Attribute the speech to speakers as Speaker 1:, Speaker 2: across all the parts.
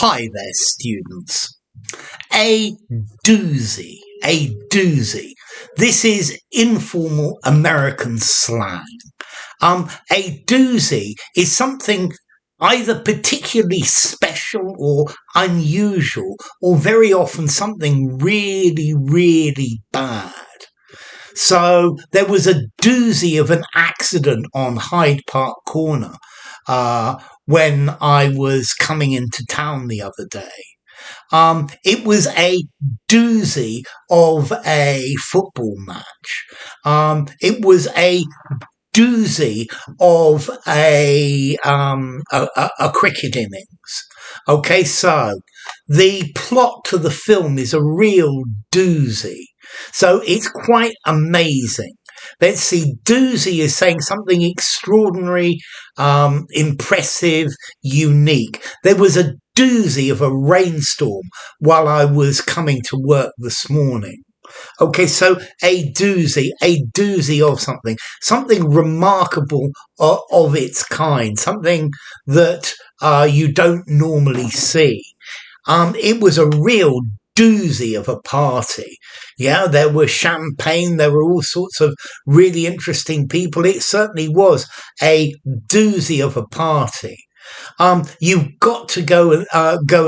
Speaker 1: Hi there, students. A doozy, a doozy. This is informal American slang. A doozy is something either particularly special or unusual, or very often something really, really bad. So there was a doozy of an accident on Hyde Park Corner when I was coming into town the other day. It was a doozy of a football match. It was a doozy of a cricket innings. Okay, so the plot to the film is a real doozy. So it's quite amazing. Let's see, doozy is saying something extraordinary, impressive, unique. There was a doozy of a rainstorm while I was coming to work this morning. Okay, so a doozy of something remarkable of its kind, something that you don't normally see. It was a real doozy of a party. Yeah, there was champagne, there were all sorts of really interesting people. It certainly was a doozy of a party. You've got to go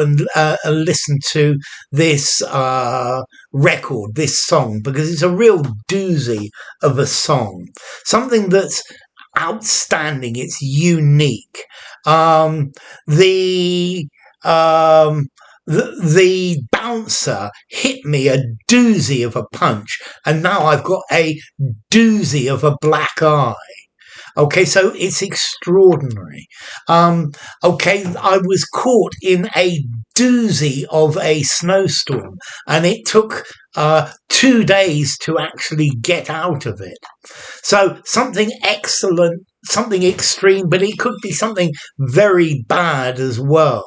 Speaker 1: and listen to this record, this song, because it's a real doozy of a song. Something that's outstanding. It's unique. The bouncer hit me a doozy of a punch, and now I've got a doozy of a black eye. Okay, so it's extraordinary. Okay, I was caught in a doozy of a snowstorm, and it took 2 days to actually get out of it. So something excellent, something extreme, but it could be something very bad as well.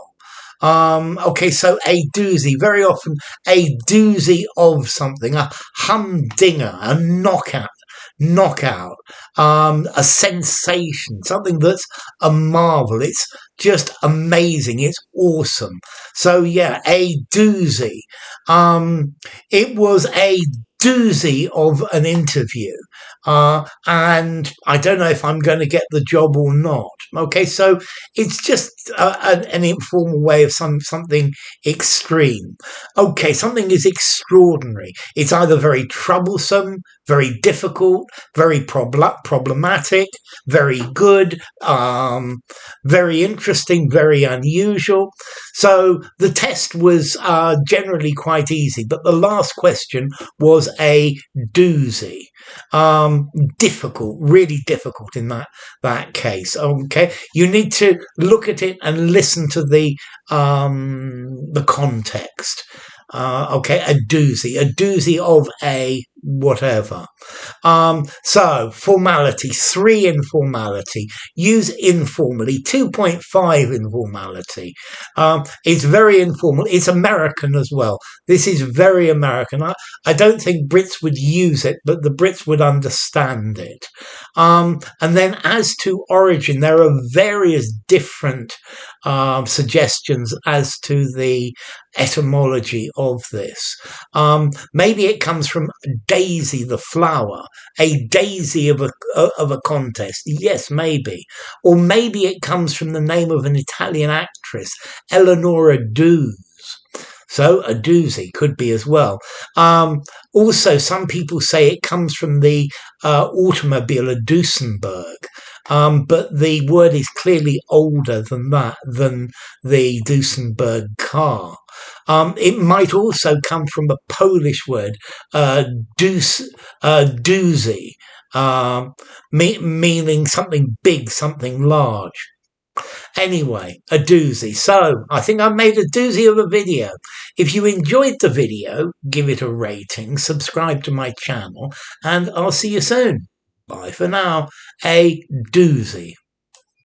Speaker 1: Okay, so a doozy, very often a doozy of something, a humdinger, a knockout, a sensation, something that's a marvel. It's just amazing. It's awesome. So yeah, a doozy. It was a doozy of an interview, and I don't know if I'm going to get the job or not. Okay, so it's just an informal way of something extreme. Okay, something is extraordinary. It's either very troublesome, very difficult, very problematic, very good, very interesting, very unusual. So the test was generally quite easy, but the last question was a doozy. Difficult, really difficult in that case. Okay, you need to look at it and listen to the context. Okay, a doozy of a whatever. So formality, 3 informality, use informally, 2.5 informality. It's very informal. It's American as well. This is very American. I don't think Brits would use it, but the Brits would understand it. And then as to origin, there are various different suggestions as to the etymology of this. Maybe it comes from daisy, the flower, a daisy of a contest. Yes, maybe. Or maybe it comes from the name of an Italian actress, Eleonora Duse. So a doozy could be as well. Also, some people say it comes from the automobile, a Duesenberg. But the word is clearly older than that, than the Duesenberg car. It might also come from a Polish word, doozy, meaning something big, something large. Anyway, a doozy. So I think I made a doozy of a video. If you enjoyed the video, give it a rating, subscribe to my channel, and I'll see you soon. Bye for now. A doozy.